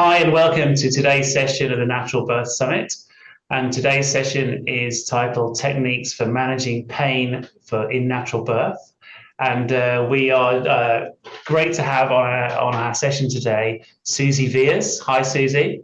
Hi, and welcome to today's session of the Natural Birth Summit. And today's session is titled Techniques for Managing Pain in Natural Birth. And we are great to have on our session today, Suzzie Vehrs. Hi, Suzzie.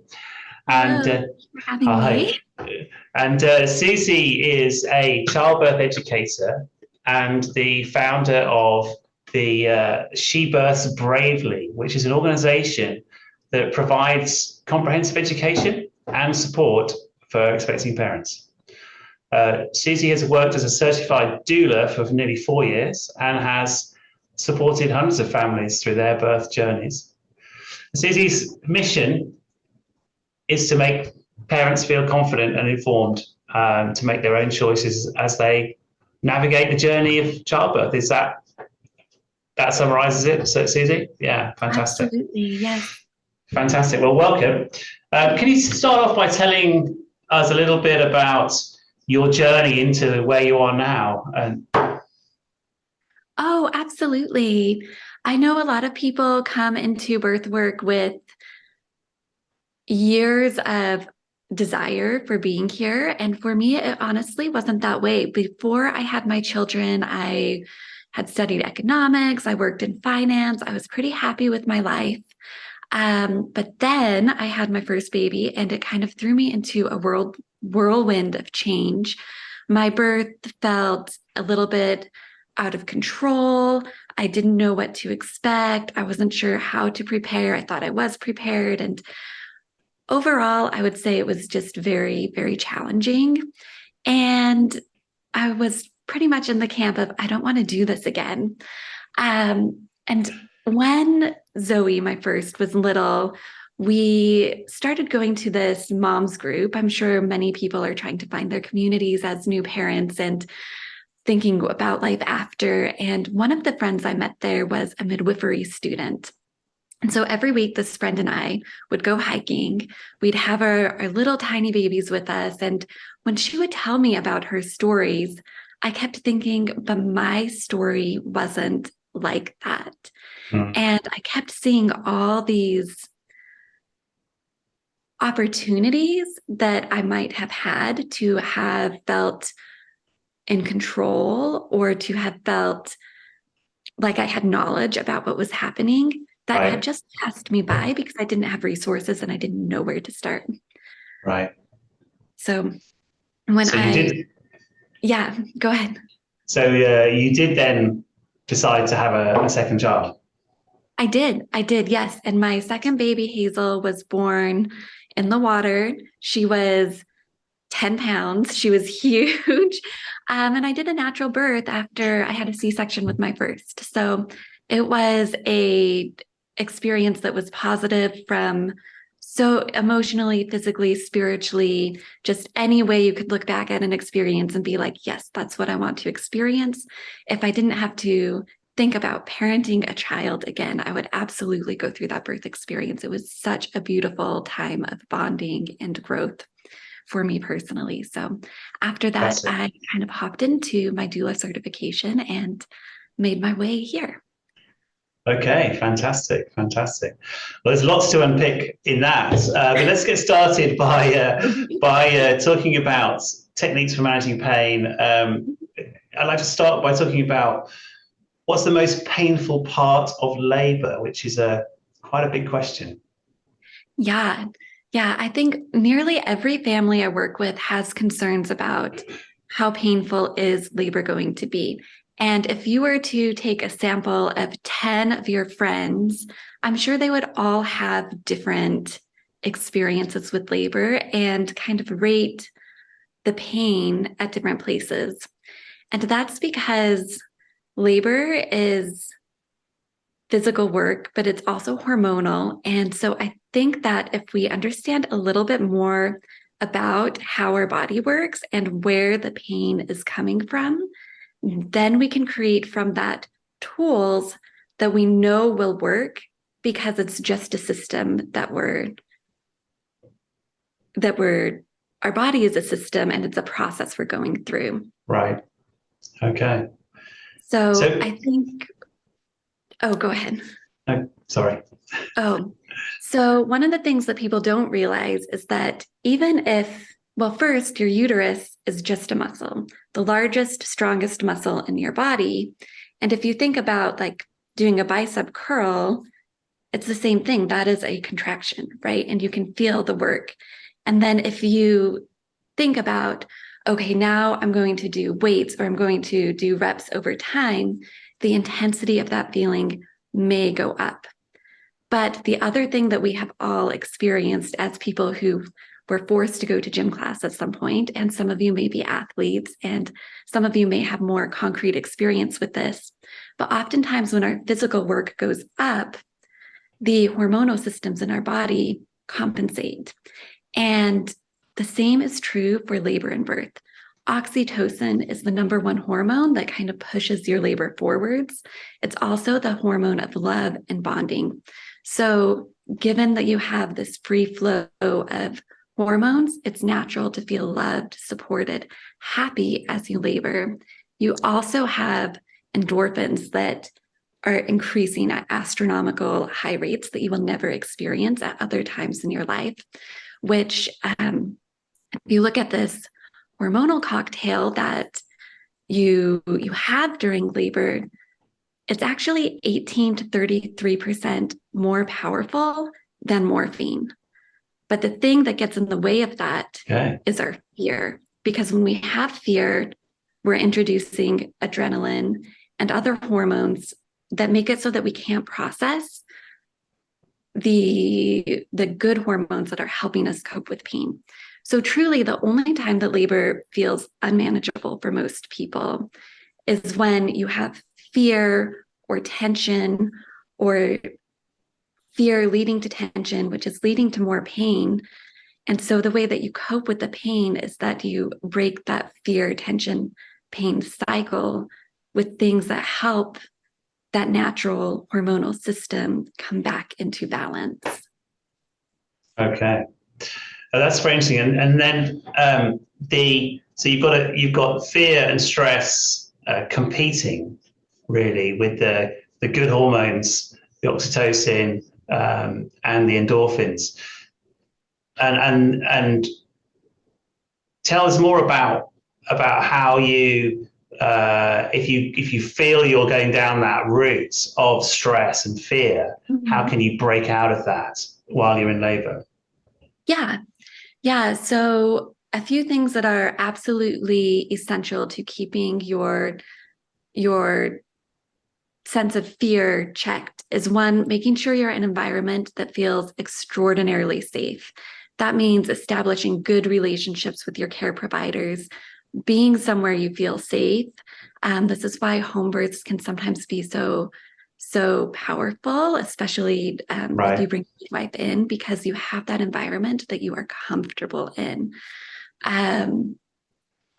Hello, And thanks for having hi. me. And Suzzie is a childbirth educator and the founder of the She Births Bravely, which is an organization that provides comprehensive education and support for expecting parents. Suzzie has worked as a certified doula for nearly 4 years and has supported hundreds of families through their birth journeys. Suzzie's mission is to make parents feel confident and informed to make their own choices as they navigate the journey of childbirth. Is that summarizes it, so, Suzzie? Yeah, fantastic. Absolutely, yes. Fantastic. Well, welcome. Can you start off by telling us a little bit about your journey into where you are now? Oh, absolutely. I know a lot of people come into birth work with years of desire for being here. And for me, it honestly wasn't that way. Before I had my children, I had studied economics, I worked in finance, I was pretty happy with my life. But then I had my first baby, and it kind of threw me into a whirlwind of change. My birth felt a little bit out of control. I didn't know what to expect. I wasn't sure how to prepare. I thought I was prepared. And overall, I would say it was just very, very challenging. And I was pretty much in the camp of, I don't want to do this again. And when Zoe, my first, was little, we started going to this mom's group. I'm sure many people are trying to find their communities as new parents and thinking about life after. And one of the friends I met there was a midwifery student. And so every week, this friend and I would go hiking. We'd have our little tiny babies with us. And when she would tell me about her stories, I kept thinking, but my story wasn't like that. Mm. And I kept seeing all these opportunities that I might have had to have felt in control or to have felt like I had knowledge about what was happening that had Right, just passed me by because I didn't have resources and I didn't know where to start. right. So when So you did. yeah, go ahead. You did then decide to have a second child. I did, yes. And my second baby, Hazel, was born in the water. She was 10 pounds. She was huge. And I did a natural birth after I had a C-section with my first. So it was a experience that was positive from so emotionally, physically, spiritually, just any way you could look back at an experience and be like, yes, that's what I want to experience. If I didn't have to think about parenting a child again, I would absolutely go through that birth experience. It was such a beautiful time of bonding and growth for me personally. So after that, That's it. I kind of hopped into my doula certification and made my way here. Okay, fantastic, fantastic. Well, there's lots to unpick in that, but let's get started by talking about techniques for managing pain. I'd like to start by talking about what's the most painful part of labour, which is a quite a big question. Yeah. Yeah. I think nearly every family I work with has concerns about how painful is labor going to be. And if you were to take a sample of 10 of your friends, I'm sure they would all have different experiences with labor and kind of rate the pain at different places. And that's because labor is physical work, but it's also hormonal. And so I think that if we understand a little bit more about how our body works and where the pain is coming from, then we can create from that tools that we know will work because it's just a system that we're our body is a system and it's a process we're going through. Right. Okay. So So I think, oh, go ahead. Sorry. Oh, so one of the things that people don't realize is that even if, well, first, your uterus is just a muscle, the largest, strongest muscle in your body. And if you think about like doing a bicep curl, it's the same thing. That is a contraction, right? And you can feel the work. And then if you think about, okay, now I'm going to do weights or I'm going to do reps over time, the intensity of that feeling may go up. But the other thing that we have all experienced as people who were forced to go to gym class at some point, and some of you may be athletes, and some of you may have more concrete experience with this, but oftentimes when our physical work goes up, the hormonal systems in our body compensate. And the same is true for labor and birth. Oxytocin is the number one hormone that kind of pushes your labor forwards. It's also the hormone of love and bonding. So given that you have this free flow of hormones, it's natural to feel loved, supported, happy as you labor. You also have endorphins that are increasing at astronomical high rates that you will never experience at other times in your life, which if you look at this hormonal cocktail that you have during labor, it's actually 18 to 33% more powerful than morphine. But the thing that gets in the way of that is our fear. Because when we have fear, we're introducing adrenaline and other hormones that make it so that we can't process the good hormones that are helping us cope with pain. So truly, the only time that labor feels unmanageable for most people is when you have fear or tension, or fear leading to tension, which is leading to more pain. And so the way that you cope with the pain is that you break that fear, tension, pain cycle with things that help that natural hormonal system come back into balance. Okay. That's very interesting. And then so you've got fear and stress competing really with the good hormones, the oxytocin and the endorphins. And tell us more about how you if you feel you're going down that route of stress and fear, how can you break out of that while you're in labor? Yeah. So a few things that are absolutely essential to keeping your sense of fear checked is one, making sure you're in an environment that feels extraordinarily safe. That means establishing good relationships with your care providers, being somewhere you feel safe. This is why home births can sometimes be so powerful, especially if you bring your wife in, because you have that environment that you are comfortable in.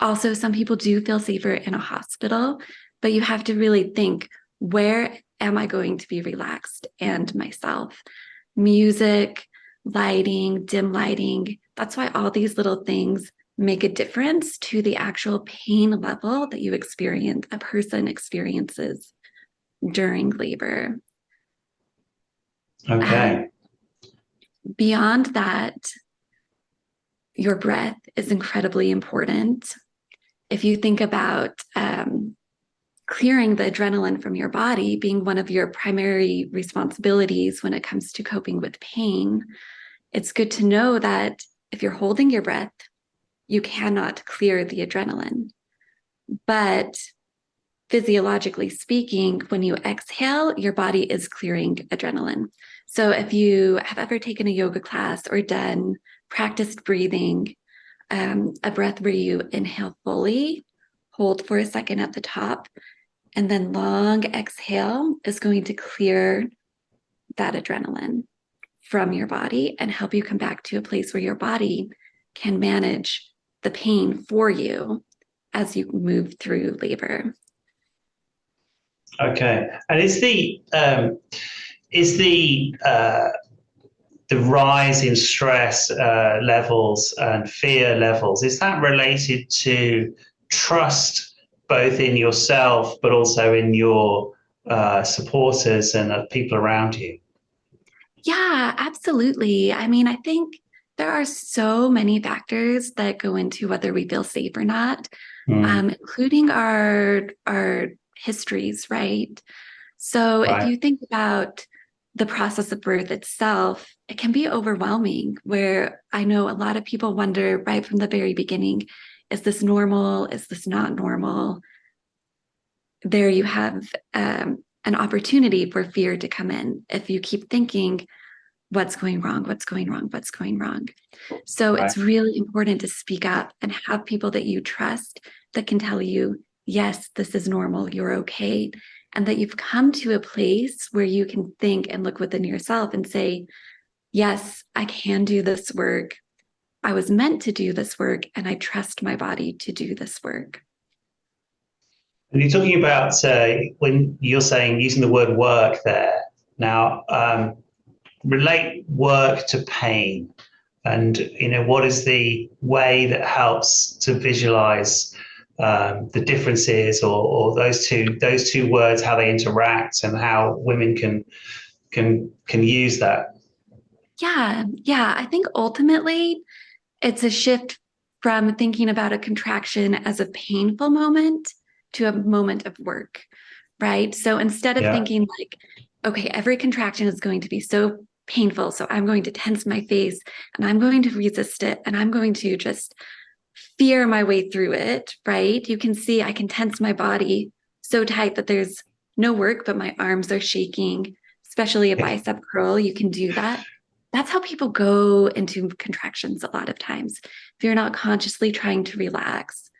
Also, some people do feel safer in a hospital, but you have to really think, where am I going to be relaxed and myself? Music, lighting, dim lighting. That's why all these little things make a difference to the actual pain level that a person experiences during labor. Okay. Beyond that, your breath is incredibly important. If you think about clearing the adrenaline from your body being one of your primary responsibilities when it comes to coping with pain, it's good to know that if you're holding your breath, you cannot clear the adrenaline. But physiologically speaking, when you exhale, your body is clearing adrenaline. So if you have ever taken a yoga class or done practiced breathing, a breath where you inhale fully, hold for a second at the top, and then long exhale is going to clear that adrenaline from your body and help you come back to a place where your body can manage the pain for you as you move through labor. Okay. And is the rise in stress levels and fear levels, is that related to trust both in yourself but also in your supporters and people around you? Yeah, absolutely. I mean, I think there are so many factors that go into whether we feel safe or not, Mm, including our histories, right? So if right. you think about the process of birth itself, it can be overwhelming, where I know a lot of people wonder right from the very beginning, is this normal? Is this not normal? There you have an opportunity for fear to come in if you keep thinking, what's going wrong? What's going wrong? What's going wrong? So Right. it's really important to speak up and have people that you trust that can tell you, yes, this is normal, you're okay. And that you've come to a place where you can think and look within yourself and say, yes, I can do this work. I was meant to do this work, and I trust my body to do this work. And you're talking about when you're saying using the word work there. Now, relate work to pain, and what is the way that helps to visualize the differences, or those two words, how they interact, and how women can use that. Yeah. I think ultimately it's a shift from thinking about a contraction as a painful moment to a moment of work, right? So instead of Yeah. thinking like, okay, every contraction is going to be so painful, so I'm going to tense my face and I'm going to resist it and I'm going to just fear my way through it, right? You can see I can tense my body so tight that there's no work, but my arms are shaking, especially a Yeah. bicep curl. You can do that. That's how people go into contractions a lot of times. If you're not consciously trying to relax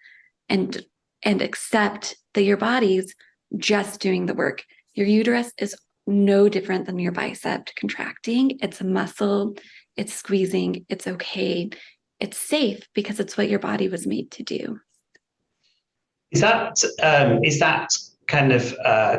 and accept that your body's just doing the work. Your uterus is no different than your bicep contracting. It's a muscle, it's squeezing, it's okay. It's safe because it's what your body was made to do. Is that kind of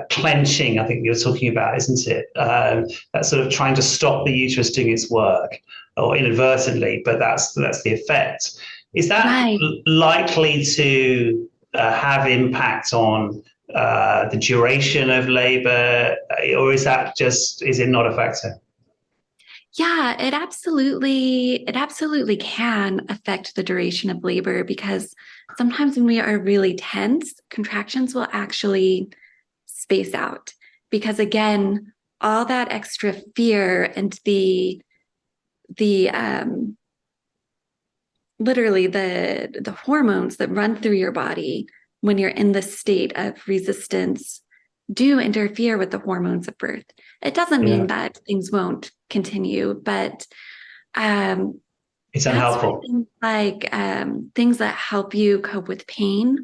clenching? I think you're talking about, isn't it? That's sort of trying to stop the uterus doing its work, or inadvertently, but that's the effect. Is that Right. likely to have impact on the duration of labor, or is it not a factor? Yeah, it absolutely can affect the duration of labor because sometimes when we are really tense, contractions will actually space out because again, all that extra fear and the literally the hormones that run through your body when you're in this state of resistance do interfere with the hormones of birth. It doesn't mean Yeah, that things won't continue, but um, it's that's why unhelpful. things like things that help you cope with pain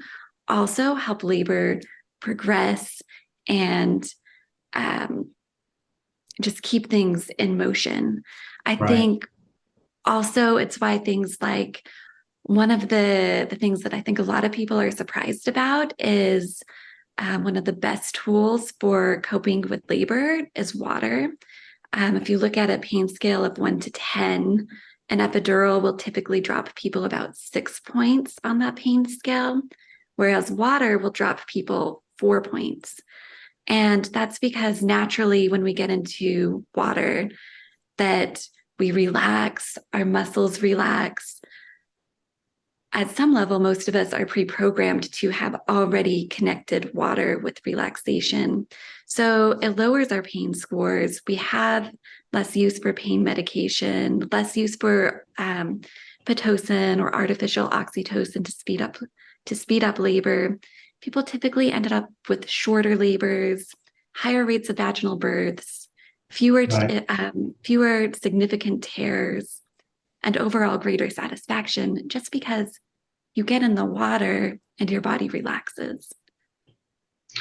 also help labor progress and um, just keep things in motion. I Right. think also it's why things like one of the things that I think a lot of people are surprised about is one of the best tools for coping with labor is water. If you look at a pain scale of 1 to 10, an epidural will typically drop people about 6 points on that pain scale, whereas water will drop people 4 points. And that's because naturally, when we get into water, that we relax, our muscles relax, at some level, most of us are pre programmed to have already connected water with relaxation. So it lowers our pain scores. We have less use for pain medication, less use for Pitocin or artificial oxytocin to speed up labor. People typically ended up with shorter labors, higher rates of vaginal births, Right. fewer significant tears, and overall greater satisfaction just because you get in the water and your body relaxes.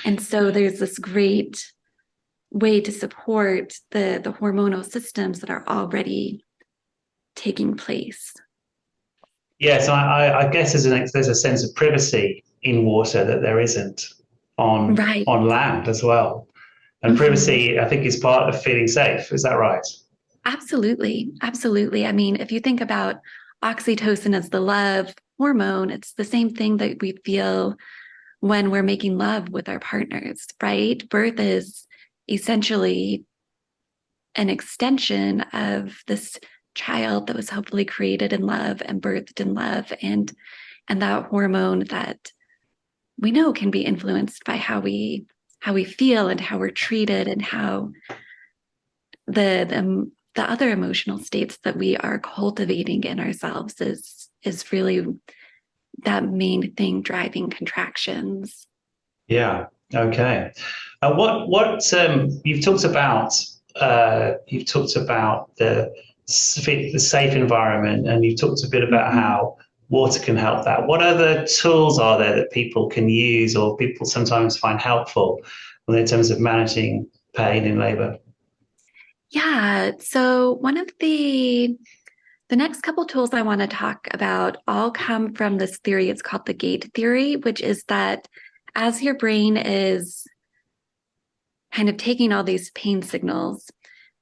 And so there's this great way to support the hormonal systems that are already taking place. Yes, I guess there's a sense of privacy in water that there isn't on Right. on land as well. And Mhm. privacy, I think, is part of feeling safe. Is that right? Absolutely. Absolutely. I mean, if you think about oxytocin as the love hormone, it's the same thing that we feel when we're making love with our partners, right? Birth is essentially an extension of this child that was hopefully created in love and birthed in love, and that hormone that we know can be influenced by how we feel and how we're treated, and how the other emotional states that we are cultivating in ourselves is really that main thing driving contractions. Yeah. Okay. What you've talked about the safe environment, and you've talked a bit about how water can help that. What other tools are there that people can use, or people sometimes find helpful in terms of managing pain in labor? Yeah. So one of the next couple tools I want to talk about all come from this theory. It's called the gate theory, which is that as your brain is kind of taking all these pain signals,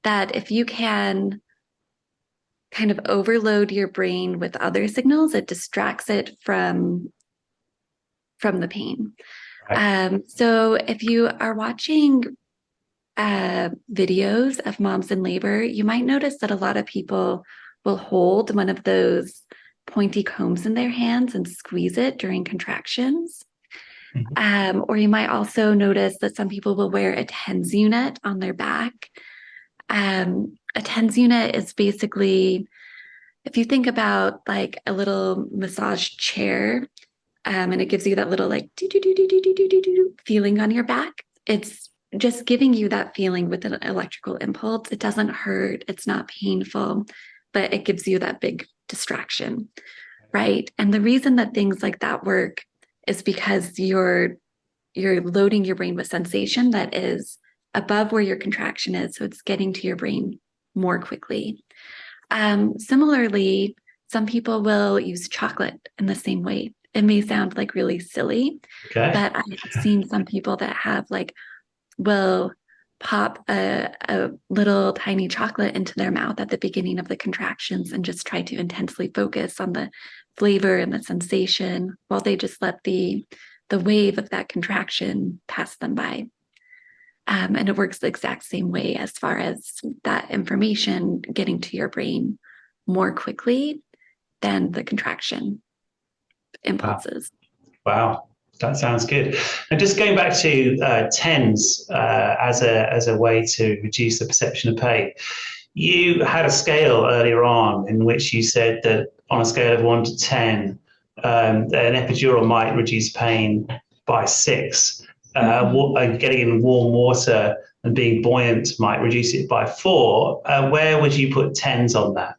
that if you can kind of overload your brain with other signals, it distracts it from the pain. Right. So if you are watching videos of moms in labor, you might notice that a lot of people will hold one of those pointy combs in their hands and squeeze it during contractions. Or you might also notice that some people will wear a TENS unit on their back. A TENS unit is basically, if you think about like a little massage chair, and it gives you that little like feeling on your back. It's just giving you that feeling with an electrical impulse. It doesn't hurt. It's not painful, but it gives you that big distraction, right? And the reason that things like that work is because you're loading your brain with sensation that is above where your contraction is. So it's getting to your brain more quickly. Similarly, some people will use chocolate in the same way. It may sound like really silly, Okay. but I've seen some people that have will pop a little tiny chocolate into their mouth at the beginning of the contractions and just try to intensely focus on the flavor and the sensation while they just let the wave of that contraction pass them by. And it works the exact same way as far as that information getting to your brain more quickly than the contraction impulses. Wow. That sounds good. And just going back to TENS as a way to reduce the perception of pain, you had a scale earlier on in which you said that on a scale of 1 to 10, an epidural might reduce pain by 6. Getting in warm water and being buoyant might reduce it by 4. Where would you put TENS on that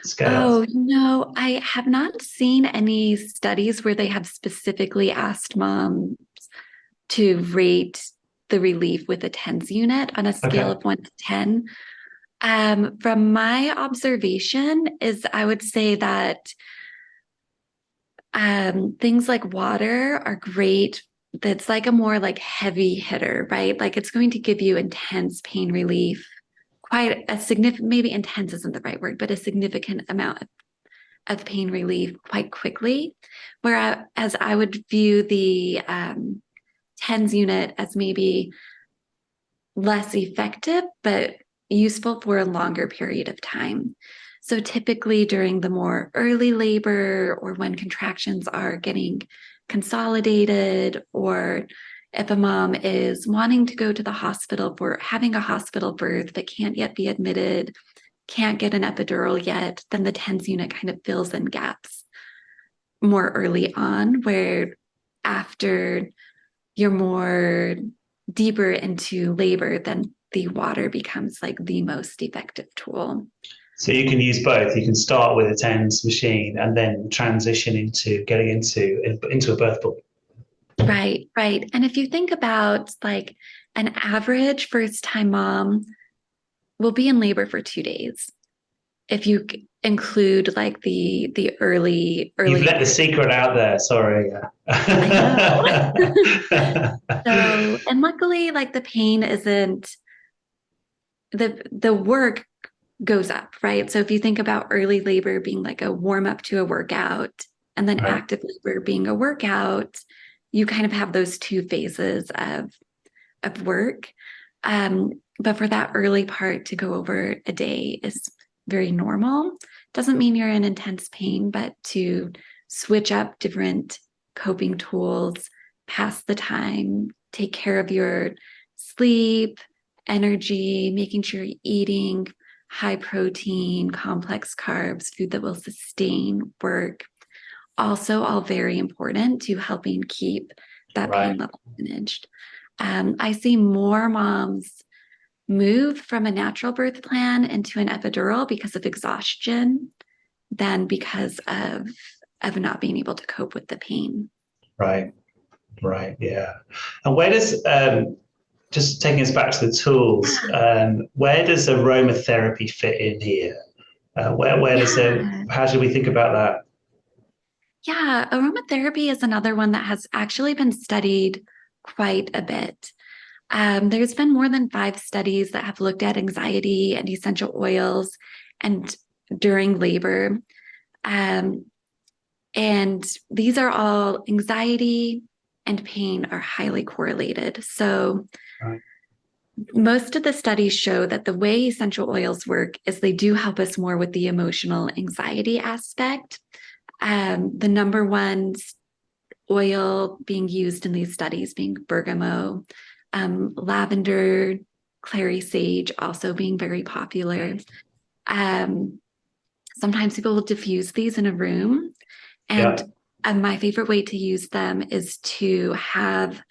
scale? Oh, no, I have not seen any studies where they have specifically asked moms to rate the relief with a TENS unit on a scale of 1 to 10. From my observation is I would say that things like water are great. That's like a more like heavy hitter, right? Like it's going to give you intense pain relief, quite a significant, maybe intense isn't the right word, but a significant amount of pain relief quite quickly. Whereas I would view the TENS unit as maybe less effective, but useful for a longer period of time. So typically during the more early labor or when contractions are getting consolidated, or if a mom is wanting to go to the hospital for having a hospital birth but can't yet be admitted, can't get an epidural yet, then the TENS unit kind of fills in gaps more early on, where after you're more deeper into labor, then the water becomes like the most effective tool. So you can use both. You can start with a TENS machine and then transition into getting into a birth pool. Right, right. And if you think about like an average first-time mom will be in labor for 2 days. If you include like the early You've let the secret out there. Sorry. I know. So, and luckily, like the pain isn't the work goes up, right? So if you think about early labor being like a warm up to a workout, and then Right. active labor being a workout, you kind of have those two phases of work. But for that early part to go over a day is very normal. Doesn't mean you're in intense pain, but to switch up different coping tools, pass the time, take care of your sleep, energy, making sure you're eating high protein, complex carbs, food that will sustain work. Also, all very important to helping keep that pain Right. level managed. I see more moms move from a natural birth plan into an epidural because of exhaustion than because of not being able to cope with the pain. Right. Right. Yeah. And where does just taking us back to the tools, Yeah. where does aromatherapy fit in here? Where does the Yeah. how should we think about that? Yeah. Aromatherapy is another one that has actually been studied quite a bit. There's been more than 5 studies that have looked at anxiety and essential oils and during labor. Um, and these are all anxiety and pain are highly correlated. So Right. most of the studies show that the way essential oils work is they do help us more with the emotional anxiety aspect. The number one oil being used in these studies being bergamot, lavender, clary sage also being very popular. Um, Sometimes people will diffuse these in a room. And Yeah. my favorite way to use them is to have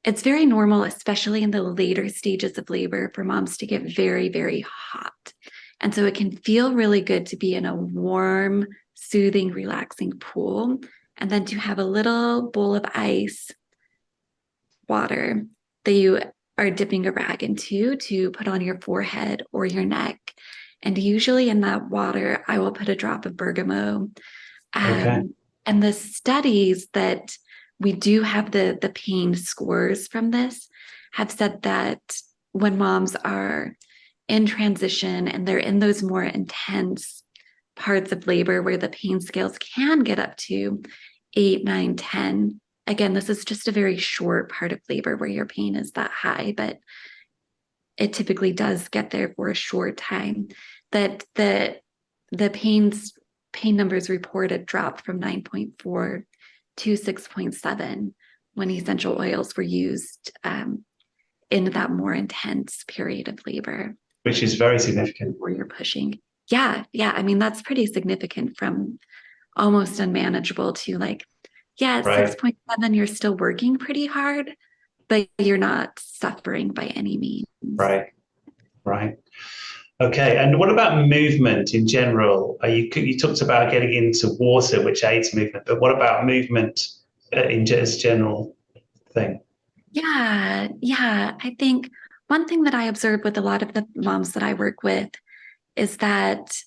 it's very normal, especially in the later stages of labor, for moms to get very, very hot. And so it can feel really good to be in a warm, soothing, relaxing pool, and then to have a little bowl of ice water that you are dipping a rag into to put on your forehead or your neck. And usually in that water, I will put a drop of bergamot. Okay. And the studies that we do have the pain scores from this have said that when moms are in transition and they're in those more intense parts of labor where the pain scales can get up to 8, 9, 10. Again, this is just a very short part of labor where your pain is that high, but it typically does get there for a short time. That the pain numbers reported dropped from 9.4 to 6.7 when essential oils were used in that more intense period of labor Which is very significant. where you're pushing. Yeah, yeah. I mean, that's pretty significant from almost unmanageable to like, yeah, at Right. 6.7, you're still working pretty hard, but you're not suffering by any means. Right. Right. Okay. And what about movement in general? You talked about getting into water, which aids movement, but what about movement in as general thing? Yeah, yeah. I think one thing that I observe with a lot of the moms that I work with is that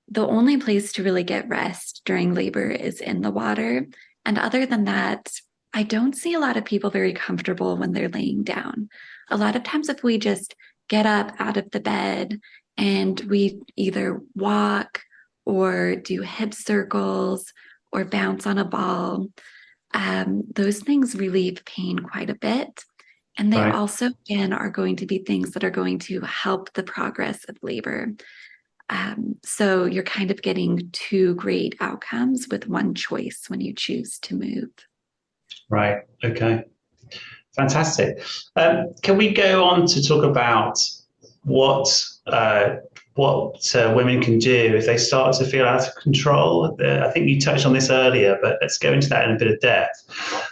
the only place to really get rest during labor is in the water. And other than that, I don't see a lot of people very comfortable when they're laying down. A lot of times, if we just get up out of the bed and we either walk or do hip circles or bounce on a ball, those things relieve pain quite a bit. And they Right. also, again, are going to be things that are going to help the progress of labor. So you're kind of getting 2 great outcomes with one choice when you choose to move. Right. Okay. Fantastic. Can we go on to talk about what uh, what women can do if they start to feel out of control? I think you touched on this earlier, but let's go into that in a bit of depth.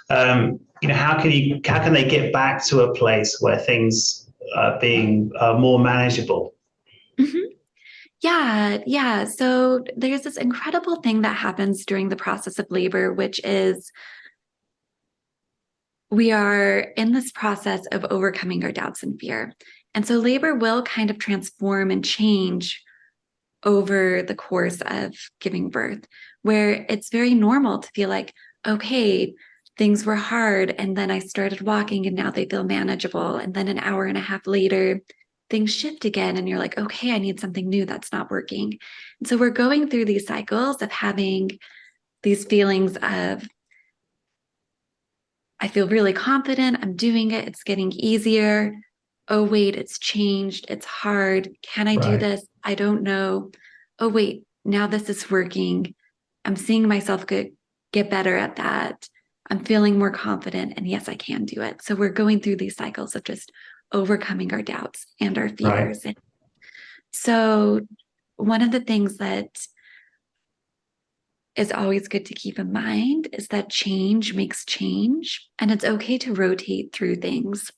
How can they get back to a place where things are being more manageable? Mhm. Yeah, yeah. So there's this incredible thing that happens during the process of labor, which is we are in this process of overcoming our doubts and fear. And so labor will kind of transform and change over the course of giving birth, where it's very normal to feel like, okay, things were hard. And then I started walking and now they feel manageable. And then an hour and a half later, things shift again. And you're like, okay, I need something new that's not working. And so we're going through these cycles of having these feelings of I feel really confident. I'm doing it. It's getting easier. Oh, wait, it's changed. It's hard. Can I do Right. this? I don't know. Oh, wait, now this is working. I'm seeing myself get better at that. I'm feeling more confident. And yes, I can do it. So we're going through these cycles of just overcoming our doubts and our Right. fears. And so one of the things that is always good to keep in mind is that change makes change, and it's okay to rotate through things.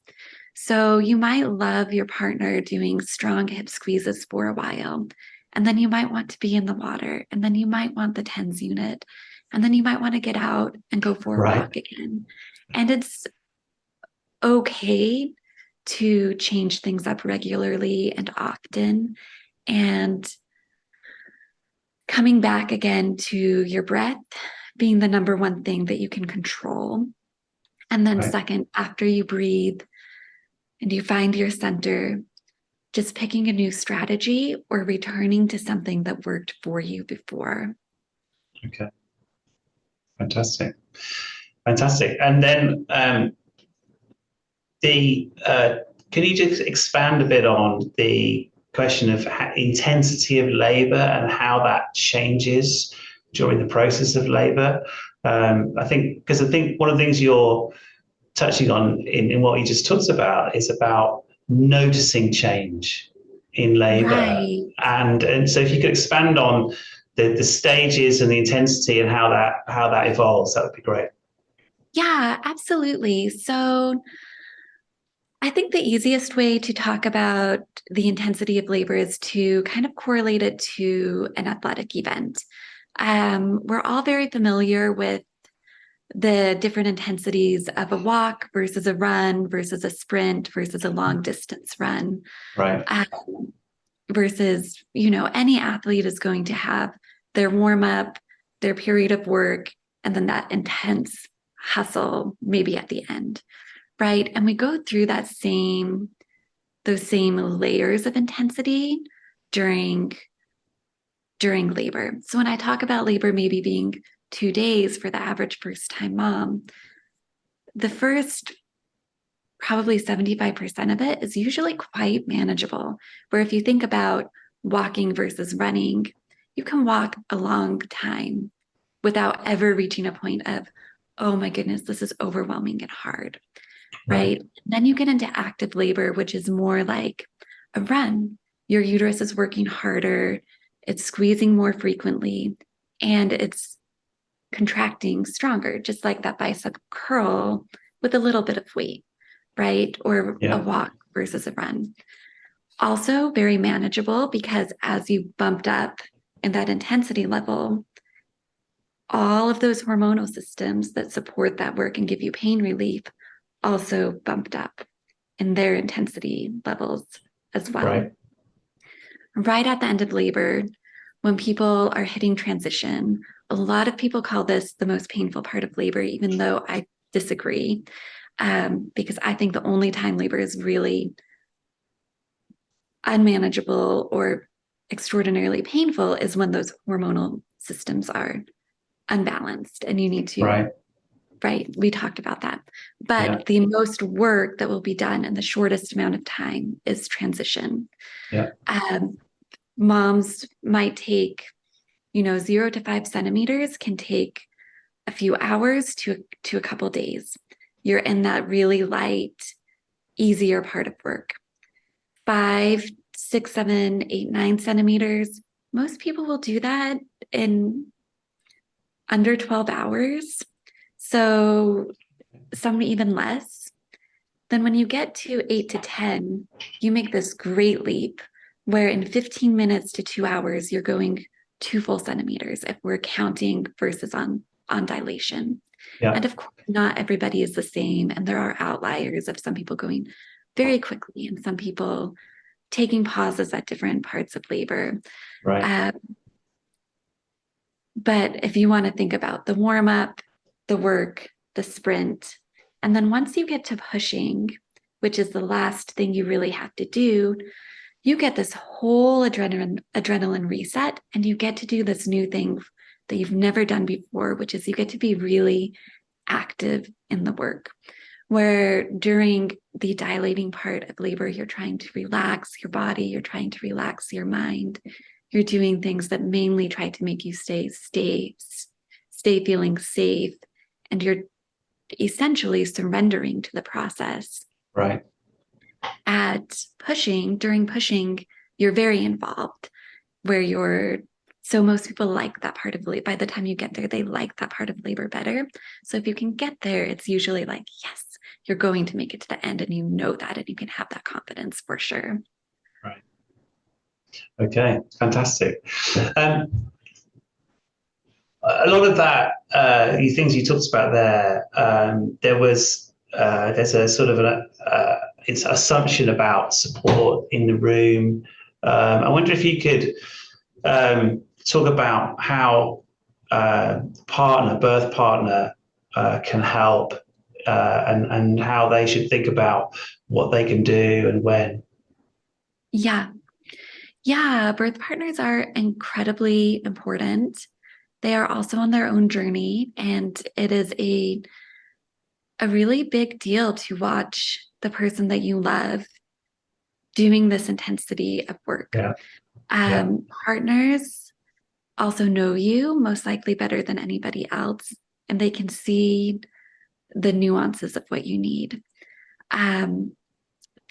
So you might love your partner doing strong hip squeezes for a while, and then you might want to be in the water, and then you might want the TENS unit, and then you might want to get out and go for a Right. walk again. And it's okay to change things up regularly and often, and coming back again to your breath being the number one thing that you can control. And then Right. second, after you breathe and you find your center, just picking a new strategy or returning to something that worked for you before. Okay. Fantastic. Fantastic. And then the can you just expand a bit on the question of intensity of labor and how that changes during the process of labor? I think because I think one of the things you're touching on in what you just talked about is about noticing change in labor, Right. and so if you could expand on the stages and the intensity and how that evolves, that would be great. Yeah, absolutely. So I think the easiest way to talk about the intensity of labor is to kind of correlate it to an athletic event. We're all very familiar with the different intensities of a walk versus a run versus a sprint versus a long distance run, Right. versus, any athlete is going to have their warm up, their period of work, and then that intense hustle maybe at the end, right? And we go through those same layers of intensity during labor. So when I talk about labor maybe being 2 days for the average first time mom, the first probably 75% of it is usually quite manageable. Where if you think about walking versus running, you can walk a long time without ever reaching a point of, oh my goodness, this is overwhelming and hard, Right. right? Then you get into active labor, which is more like a run. Your uterus is working harder, it's squeezing more frequently, and it's contracting stronger, just like that bicep curl with a little bit of weight, right? Or a Yeah. walk versus a run. Also, very manageable because as you bumped up in that intensity level, all of those hormonal systems that support that work and give you pain relief also bumped up in their intensity levels as well. Right. Right at the end of labor, when people are hitting transition, a lot of people call this the most painful part of labor, even though I disagree, because I think the only time labor is really unmanageable or extraordinarily painful is when those hormonal systems are unbalanced and you need to, Right. right? We talked about that. Yeah. But the most work that will be done in the shortest amount of time is transition. Yeah. Moms might take, 0 to 5 centimeters can take a few hours to a couple days. You're in that really light, easier part of work. 5, 6, 7, 8, 9 centimeters. Most people will do that in under 12 hours. So some even less. Then when you get to 8 to 10, you make this great leap where in 15 minutes to 2 hours, you're going 2 full centimeters if we're counting versus on dilation. Yeah. And of course, not everybody is the same. And there are outliers of some people going very quickly and some people taking pauses at different parts of labor. Right. But if you want to think about the warm up, the work, the sprint, and then once you get to pushing, which is the last thing you really have to do, you get this whole adrenaline reset, and you get to do this new thing that you've never done before, which is you get to be really active in the work. Where during the dilating part of labor, you're trying to relax your body, you're trying to relax your mind. You're doing things that mainly try to make you stay feeling safe, and you're essentially surrendering to the process. Right. During pushing, you're very involved, so most people like that part of labor. By the time you get there, they like that part of labor better. So if you can get there, it's usually like, yes, you're going to make it to the end, and you know that, and you can have that confidence for sure. Right. Okay, fantastic. A lot of that, the things you talked about there, there's a sort of it's assumption about support in the room. I wonder if you could talk about how birth partner can help, and how they should think about what they can do and when. Yeah, birth partners are incredibly important. They are also on their own journey, and it is a really big deal to watch the person that you love doing this intensity of work. Yeah. Partners also know you most likely better than anybody else, and they can see the nuances of what you need.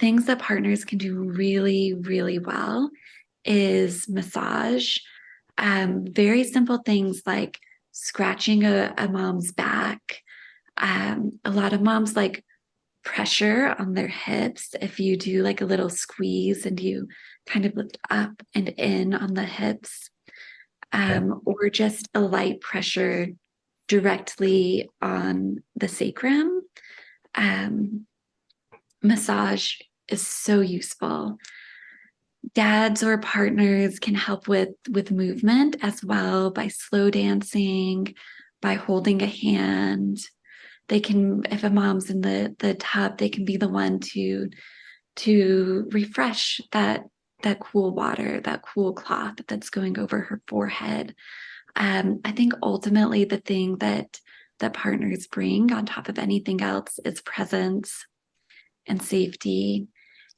Things that partners can do really, really well is massage. Very simple things like scratching a mom's back. A lot of moms like pressure on their hips. If you do like a little squeeze and you kind of lift up and in on the hips, or just a light pressure directly on the sacrum. Massage is so useful. Dads or partners can help with movement as well by slow dancing, by holding a hand. They can, if a mom's in the tub, they can be the one to refresh that cool water, that cool cloth that's going over her forehead. I think ultimately the thing that partners bring on top of anything else is presence and safety.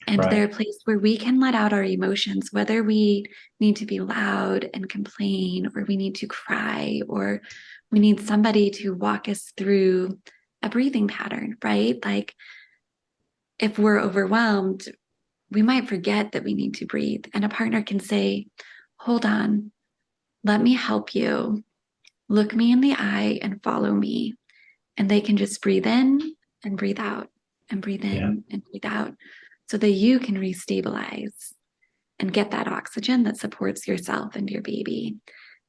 And they're a place where we can let out our emotions, whether we need to be loud and complain, or we need to cry, or we need somebody to walk us through a breathing pattern, right? Like if we're overwhelmed, we might forget that we need to breathe. And a partner can say, hold on, let me help you. Look me in the eye and follow me. And they can just breathe in and breathe out and breathe in and breathe out, so that you can restabilize and get that oxygen that supports yourself and your baby.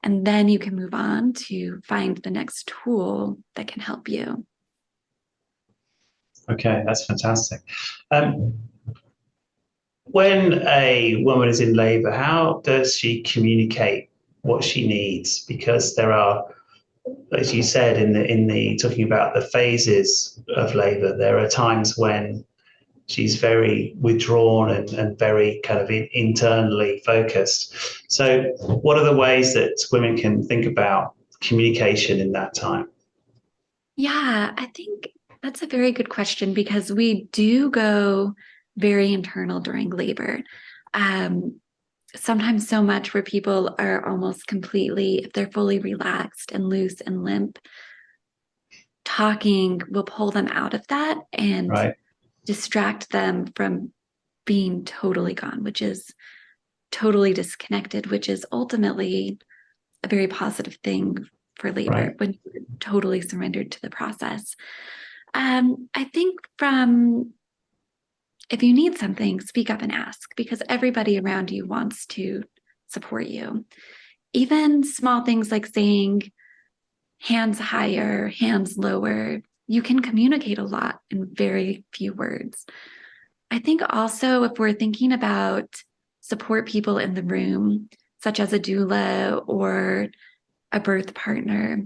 And then you can move on to find the next tool that can help you. Okay, that's fantastic. When a woman is in labor, how does she communicate what she needs? Because there are, as you said, in the talking about the phases of labor, there are times when she's very withdrawn and very kind of internally focused. So what are the ways that women can think about communication in that time? Yeah, I think that's a very good question, because we do go very internal during labor. Sometimes so much where people are almost completely, if they're fully relaxed and loose and limp, talking will pull them out of that and distract them from being totally gone, which is totally disconnected, which is ultimately a very positive thing for labor when you're totally surrendered to the process. I think if you need something, speak up and ask, because everybody around you wants to support you. Even small things like saying hands higher, hands lower, you can communicate a lot in very few words. I think also if we're thinking about support people in the room, such as a doula or a birth partner,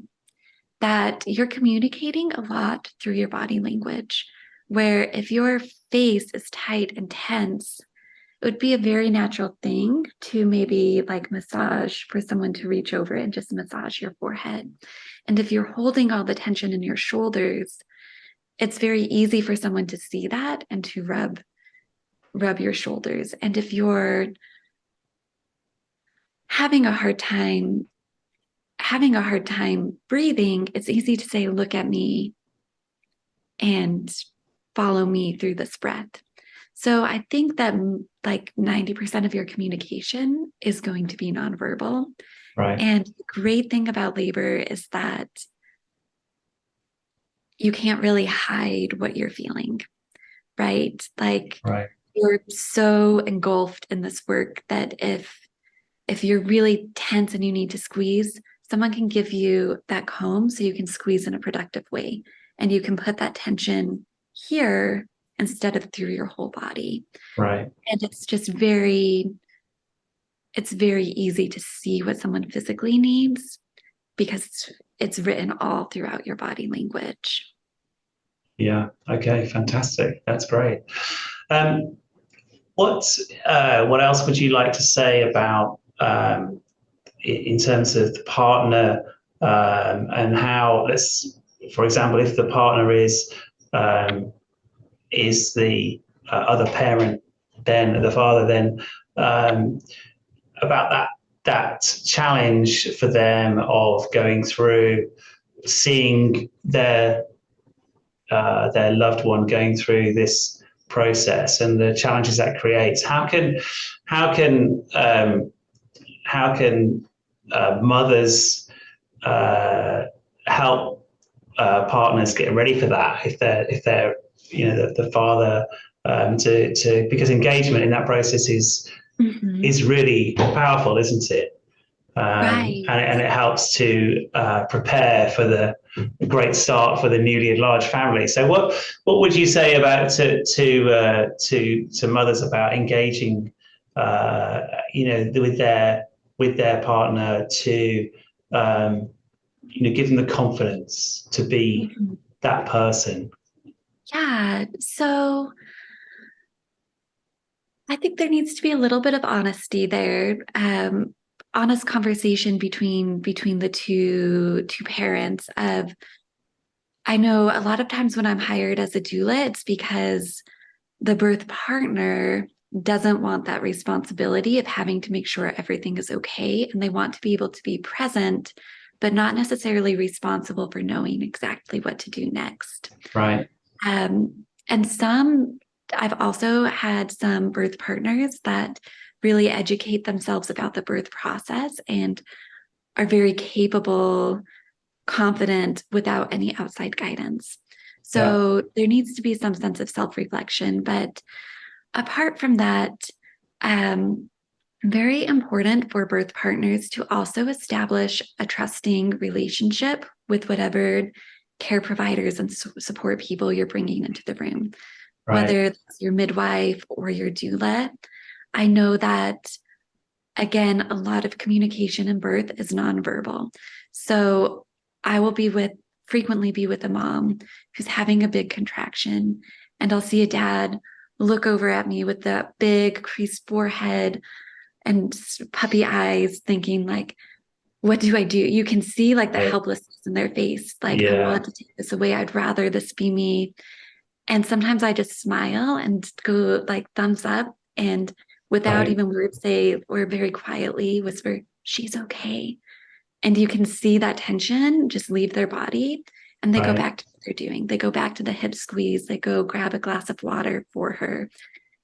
that you're communicating a lot through your body language, where if your face is tight and tense, it would be a very natural thing to maybe like massage, for someone to reach over and just massage your forehead. And if you're holding all the tension in your shoulders, it's very easy for someone to see that and to rub your shoulders. And if you're having a hard time breathing, it's easy to say, look at me and follow me through this breath. So I think that like 90% of your communication is going to be nonverbal. Right. And the great thing about labor is that you can't really hide what you're feeling, right? Like Right. you're so engulfed in this work that if you're really tense and you need to squeeze, someone can give you that comb so you can squeeze in a productive way. And you can put that tension here instead of through your whole body. Right. And it's very easy to see what someone physically needs because it's written all throughout your body language. Yeah. Okay. Fantastic. That's great. Um, what else would you like to say about in terms of the partner and how, let's, for example, if the partner is the other parent, then the father, then about that challenge for them of going through seeing their loved one going through this process and the challenges that creates. How can mothers help partners get ready for that if they're the father to because engagement in that process is really powerful, isn't it? Right. And it helps to prepare for the great start for the newly enlarged family. So, what would you say about to mothers about engaging, with their partner to, give them the confidence to be that person? Yeah. So I think there needs to be a little bit of honesty there. Honest conversation between the two parents of, I know a lot of times when I'm hired as a doula, it's because the birth partner doesn't want that responsibility of having to make sure everything is okay. And they want to be able to be present, but not necessarily responsible for knowing exactly what to do next. Right. And I've also had some birth partners that really educate themselves about the birth process and are very capable, confident without any outside guidance. So there needs to be some sense of self-reflection. But apart from that, very important for birth partners to also establish a trusting relationship with whatever care providers and support people you're bringing into the room, whether it's your midwife or your doula. I know that, again, a lot of communication in birth is nonverbal. So I will frequently be with a mom who's having a big contraction, and I'll see a dad look over at me with the big creased forehead and puppy eyes thinking like, what do I do? You can see like the helplessness in their face. Like, I want to take this away. I'd rather this be me. And sometimes I just smile and go like thumbs up, and without even words say, or very quietly whisper, she's okay. And you can see that tension just leave their body, and they go back to what they're doing. They go back to the hip squeeze. They go grab a glass of water for her,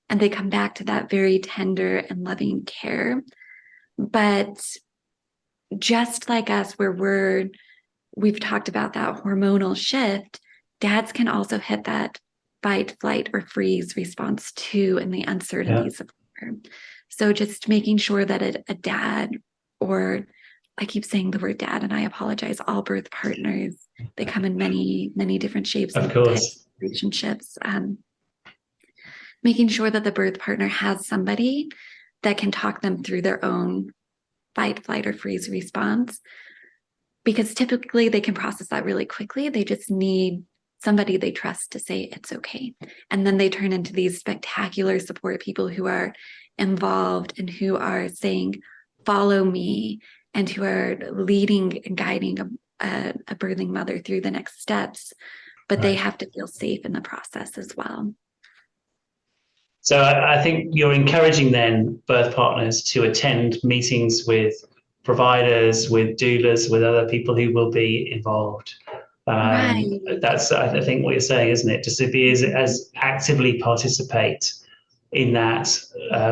and they come back to that very tender and loving care. But just like us, where we've talked about that hormonal shift, dads can also hit that fight, flight, or freeze response too, and the uncertainties of labor. So just making sure that a dad, or I keep saying the word dad, and I apologize, all birth partners, they come in many, many different shapes and types of relationships. Making sure that the birth partner has somebody that can talk them through their own fight, flight, or freeze response, because typically they can process that really quickly. They just need somebody they trust to say it's okay. And then they turn into these spectacular support people who are involved and who are saying, follow me, and who are leading and guiding a birthing mother through the next steps, but they have to feel safe in the process as well. So I think you're encouraging then birth partners to attend meetings with providers, with doulas, with other people who will be involved. Right. That's, I think, what you're saying, isn't it? Just to be as actively participate in that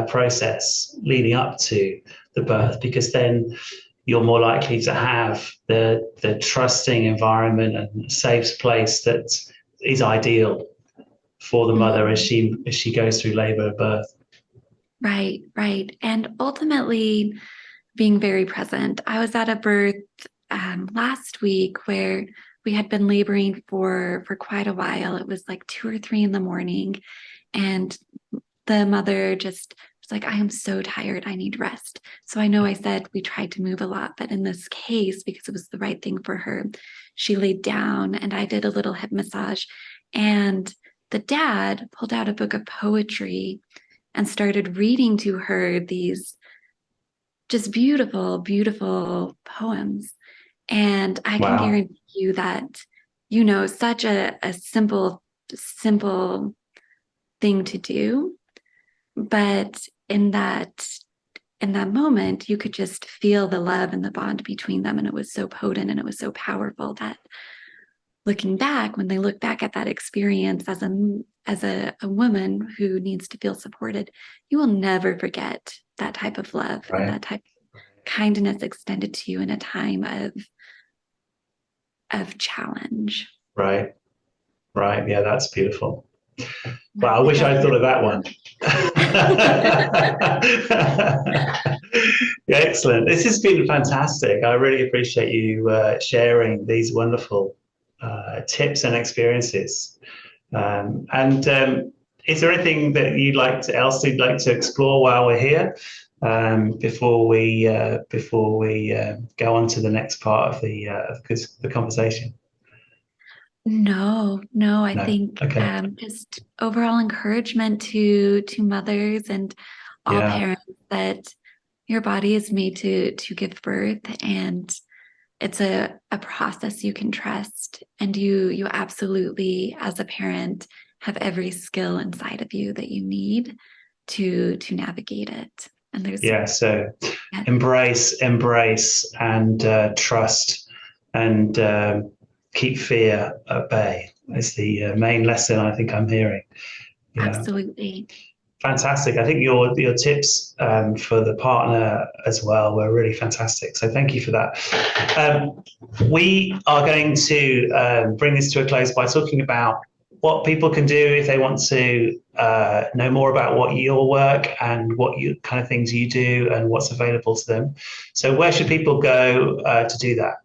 process leading up to the birth, because then you're more likely to have the trusting environment and safe place that is ideal for the mother as she goes through labor and birth. Right, right. And ultimately being very present. I was at a birth last week where we had been laboring for quite a while. It was like 2 or 3 in the morning, and the mother just was like, I am so tired, I need rest. So I know I said we tried to move a lot, but in this case, because it was the right thing for her, she laid down and I did a little hip massage. And the dad pulled out a book of poetry and started reading to her these just beautiful, beautiful poems. And I can guarantee you that, such a simple thing to do. But in that moment, you could just feel the love and the bond between them. And it was so potent and it was so powerful that looking back, when they look back at that experience as a woman who needs to feel supported, you will never forget that type of love and that type of kindness extended to you in a time of challenge. Right. Yeah, that's beautiful. Well, I wish I thought of that one. Excellent. This has been fantastic. I really appreciate you sharing these wonderful tips and experiences. Is there anything that you'd like to explore while we're here before we go on to the next part of the conversation? No, I think just overall encouragement to mothers and all parents that your body is made to give birth, and it's a process you can trust, and you absolutely, as a parent, have every skill inside of you that you need to navigate it. And there's so embrace and trust and keep fear at bay. Is the main lesson I think I'm hearing. Absolutely. Fantastic. I think your tips for the partner as well were really fantastic. So thank you for that. We are going to bring this to a close by talking about what people can do if they want to know more about what your work and what you kind of things you do and what's available to them. So where should people go to do that?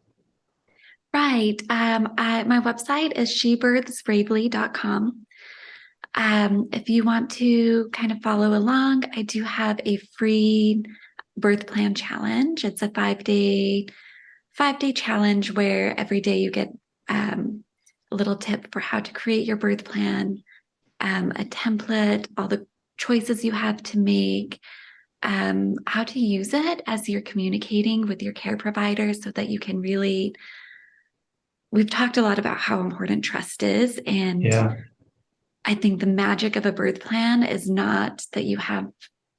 Right. My website is shebirthsbravely.com. If you want to kind of follow along, I do have a free birth plan challenge. It's a 5-day challenge where every day you get a little tip for how to create your birth plan, a template, all the choices you have to make, how to use it as you're communicating with your care provider so that you can really. We've talked a lot about how important trust is, and I think the magic of a birth plan is not that you have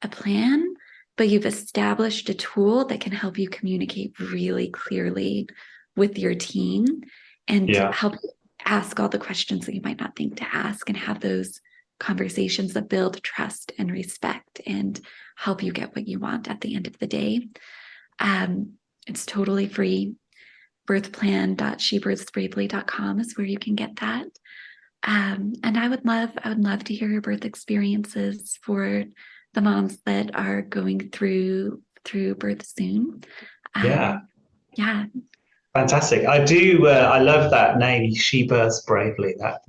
a plan, but you've established a tool that can help you communicate really clearly with your team and help you ask all the questions that you might not think to ask and have those conversations that build trust and respect and help you get what you want at the end of the day. It's totally free. Birthplan.shebirthsbravely.com is where you can get that. And I would love to hear your birth experiences for the moms that are going through birth soon. Fantastic. I do. I love that name, She Births Bravely. That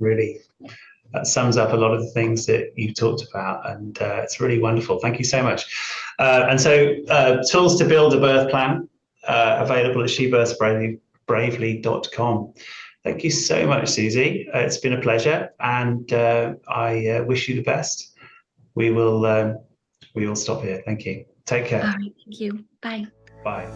sums up a lot of the things that you talked about, and it's really wonderful. Thank you so much. And so, tools to build a birth plan available at shebirthsbravely.com. Thank you so much, Suzzie. It's been a pleasure, and I wish you the best. We will stop here. Thank you. Take care. All right. Thank you. Bye. Bye.